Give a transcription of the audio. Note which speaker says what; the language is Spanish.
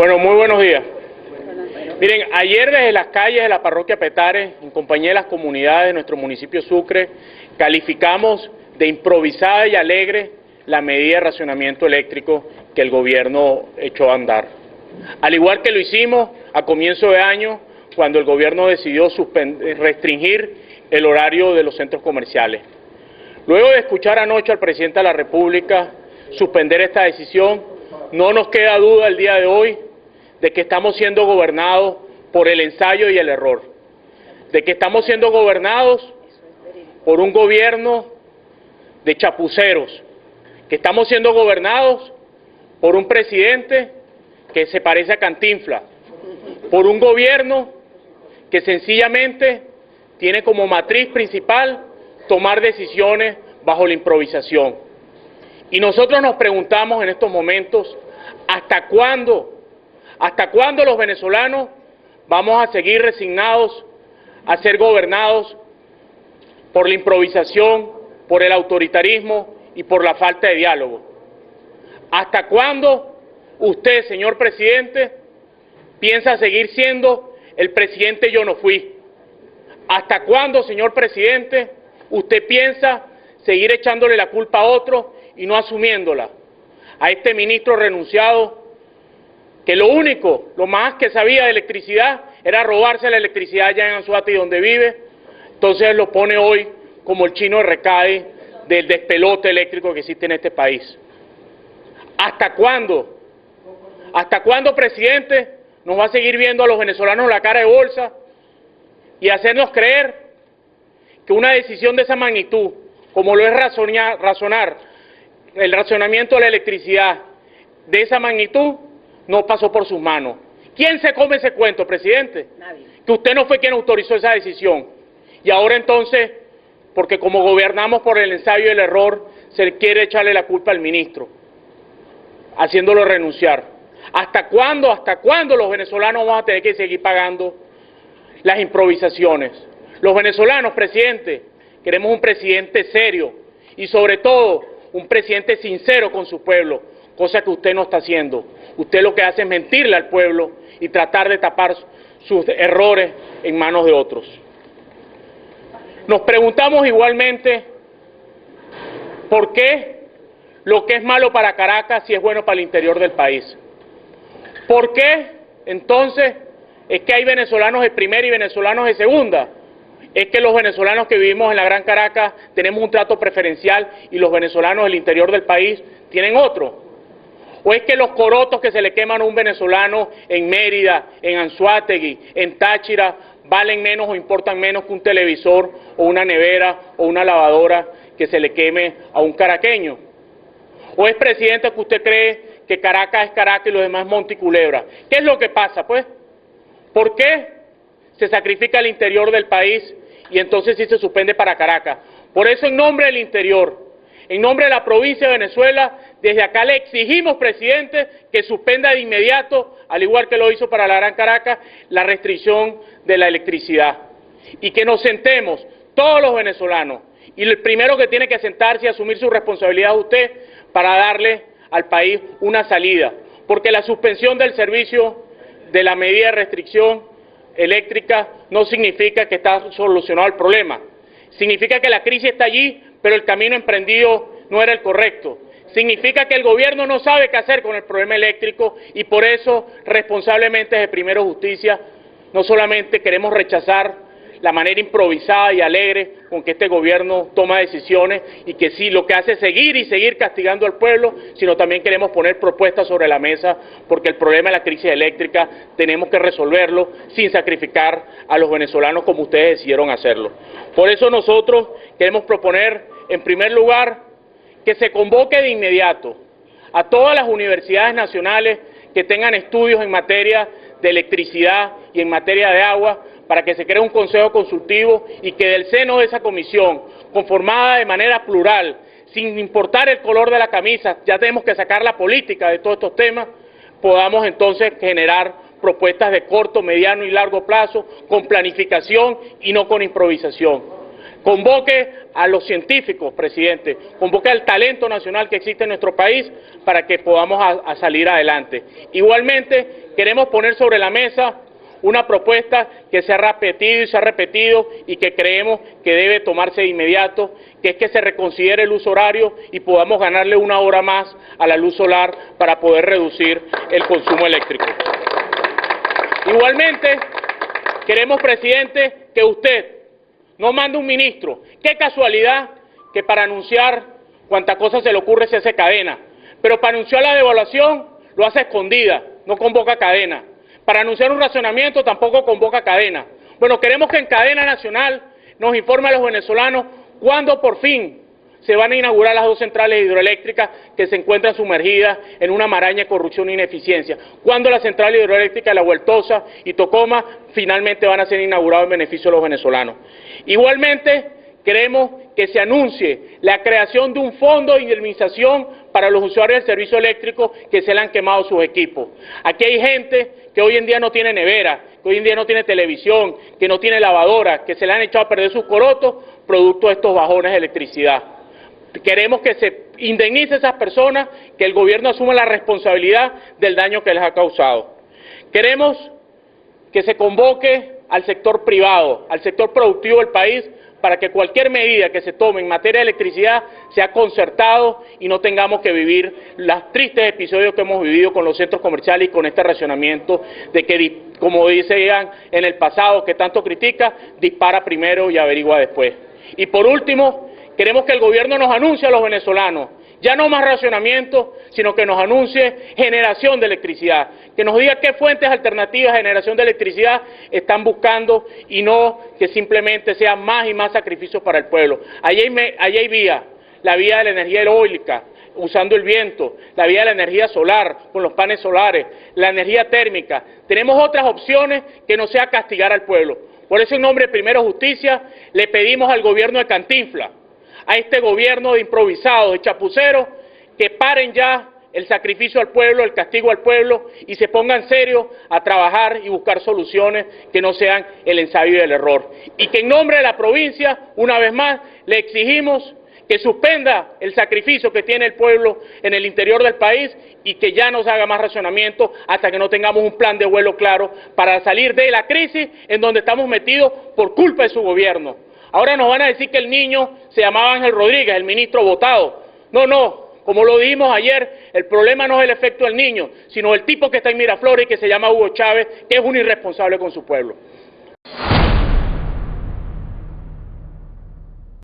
Speaker 1: Bueno, muy buenos días. Miren, ayer desde las calles de la parroquia Petare, en compañía de las comunidades de nuestro municipio Sucre, calificamos de improvisada y alegre la medida de racionamiento eléctrico que el gobierno echó a andar. Al igual que lo hicimos a comienzo de año, cuando el gobierno decidió restringir el horario de los centros comerciales. Luego de escuchar anoche al presidente de la República suspender esta decisión, no nos queda duda el día de hoy de que estamos siendo gobernados por el ensayo y el error, de que estamos siendo gobernados por un gobierno de chapuceros, que estamos siendo gobernados por un presidente que se parece a Cantinflas, por un gobierno que sencillamente tiene como matriz principal tomar decisiones bajo la improvisación. Y nosotros nos preguntamos en estos momentos, ¿hasta cuándo los venezolanos vamos a seguir resignados a ser gobernados por la improvisación, por el autoritarismo y por la falta de diálogo? ¿Hasta cuándo usted, señor presidente, piensa seguir siendo el presidente yo no fui? ¿Hasta cuándo, señor presidente, usted piensa seguir echándole la culpa a otro y no asumiéndola? A este ministro renunciado, que lo más que sabía de electricidad era robarse la electricidad allá en Anzoátegui donde vive, entonces lo pone hoy como el chino de Recade del despelote eléctrico que existe en este país. ¿Hasta cuándo? ¿Hasta cuándo, presidente, nos va a seguir viendo a los venezolanos la cara de bolsa y hacernos creer que una decisión de esa magnitud, como lo es razonar el racionamiento de la electricidad de esa magnitud, no pasó por sus manos? ¿Quién se come ese cuento, presidente?
Speaker 2: Nadie.
Speaker 1: Que usted no fue quien autorizó esa decisión. Y ahora entonces, porque como gobernamos por el ensayo y el error, se quiere echarle la culpa al ministro, haciéndolo renunciar. ¿Hasta cuándo los venezolanos vamos a tener que seguir pagando las improvisaciones? Los venezolanos, presidente, queremos un presidente serio y sobre todo un presidente sincero con su pueblo, cosa que usted no está haciendo. Usted lo que hace es mentirle al pueblo y tratar de tapar sus errores en manos de otros. Nos preguntamos igualmente por qué lo que es malo para Caracas sí es bueno para el interior del país. ¿Por qué entonces es que hay venezolanos de primera y venezolanos de segunda? Es que los venezolanos que vivimos en la Gran Caracas tenemos un trato preferencial y los venezolanos del interior del país tienen otro. ¿O es que los corotos que se le queman a un venezolano en Mérida, en Anzoátegui, en Táchira, valen menos o importan menos que un televisor o una nevera o una lavadora que se le queme a un caraqueño? ¿O es, presidente, que usted cree que Caracas es Caracas y los demás Monte y Culebra? ¿Qué es lo que pasa, pues? ¿Por qué se sacrifica el interior del país y entonces sí se suspende para Caracas? Por eso, en nombre del interior, en nombre de la provincia de Venezuela, desde acá le exigimos, presidente, que suspenda de inmediato, al igual que lo hizo para la Gran Caracas, la restricción de la electricidad. Y que nos sentemos, todos los venezolanos, y el primero que tiene que sentarse y asumir su responsabilidad es usted, para darle al país una salida. Porque la suspensión del servicio de la medida de restricción eléctrica no significa que está solucionado el problema. Significa que la crisis está allí, pero el camino emprendido no era el correcto. Significa que el gobierno no sabe qué hacer con el problema eléctrico y por eso, responsablemente desde Primero Justicia, no solamente queremos rechazar la manera improvisada y alegre con que este gobierno toma decisiones y que sí, lo que hace es seguir castigando al pueblo, sino también queremos poner propuestas sobre la mesa porque el problema de la crisis eléctrica tenemos que resolverlo sin sacrificar a los venezolanos como ustedes decidieron hacerlo. Por eso nosotros queremos proponer, en primer lugar, que se convoque de inmediato a todas las universidades nacionales que tengan estudios en materia de electricidad y en materia de agua, para que se cree un consejo consultivo y que del seno de esa comisión, conformada de manera plural, sin importar el color de la camisa, ya tenemos que sacar la política de todos estos temas, podamos entonces generar propuestas de corto, mediano y largo plazo, con planificación y no con improvisación. Convoque a los científicos, presidente, convoque al talento nacional que existe en nuestro país para que podamos a salir adelante. Igualmente, queremos poner sobre la mesa una propuesta que se ha repetido y que creemos que debe tomarse de inmediato, que es que se reconsidere el uso horario y podamos ganarle una hora más a la luz solar para poder reducir el consumo eléctrico. Igualmente, queremos, presidente, que usted no mande un ministro. Qué casualidad que para anunciar cuánta cosa se le ocurre se hace cadena, pero para anunciar la devaluación lo hace escondida, no convoca cadena. Para anunciar un racionamiento tampoco convoca cadena. Bueno, queremos que en cadena nacional nos informe a los venezolanos cuándo por fin se van a inaugurar las 2 centrales hidroeléctricas que se encuentran sumergidas en una maraña de corrupción e ineficiencia. Cuándo las centrales hidroeléctricas de La Vueltosa y Tocoma finalmente van a ser inauguradas en beneficio de los venezolanos. Igualmente, queremos que se anuncie la creación de un fondo de indemnización para los usuarios del servicio eléctrico que se le han quemado sus equipos. Aquí hay gente que hoy en día no tiene nevera, que hoy en día no tiene televisión, que no tiene lavadora, que se le han echado a perder sus corotos producto de estos bajones de electricidad. Queremos que se indemnice a esas personas, que el gobierno asuma la responsabilidad del daño que les ha causado. Queremos que se convoque al sector privado, al sector productivo del país, para que cualquier medida que se tome en materia de electricidad sea concertado y no tengamos que vivir los tristes episodios que hemos vivido con los centros comerciales y con este racionamiento de que, como decían en el pasado, que tanto critica, dispara primero y averigua después. Y por último, queremos que el gobierno nos anuncie a los venezolanos, ya no más racionamiento, sino que nos anuncie generación de electricidad, que nos diga qué fuentes alternativas de generación de electricidad están buscando y no que simplemente sean más y más sacrificios para el pueblo. Allí hay vía, la vía de la energía eólica, usando el viento, la vía de la energía solar, con los paneles solares, la energía térmica. Tenemos otras opciones que no sea castigar al pueblo. Por eso, en nombre de Primero Justicia, le pedimos al gobierno de Cantinflas, a este gobierno de improvisados, de chapuceros, que paren ya el sacrificio al pueblo, el castigo al pueblo y se pongan serios a trabajar y buscar soluciones que no sean el ensayo y el error. Y que en nombre de la provincia, una vez más, le exigimos que suspenda el sacrificio que tiene el pueblo en el interior del país y que ya no se haga más racionamiento hasta que no tengamos un plan de vuelo claro para salir de la crisis en donde estamos metidos por culpa de su gobierno. Ahora nos van a decir que el niño se llamaba Ángel Rodríguez, el ministro votado. No, como lo dijimos ayer, el problema no es el efecto del niño, sino el tipo que está en Miraflores y que se llama Hugo Chávez, que es un irresponsable con su pueblo.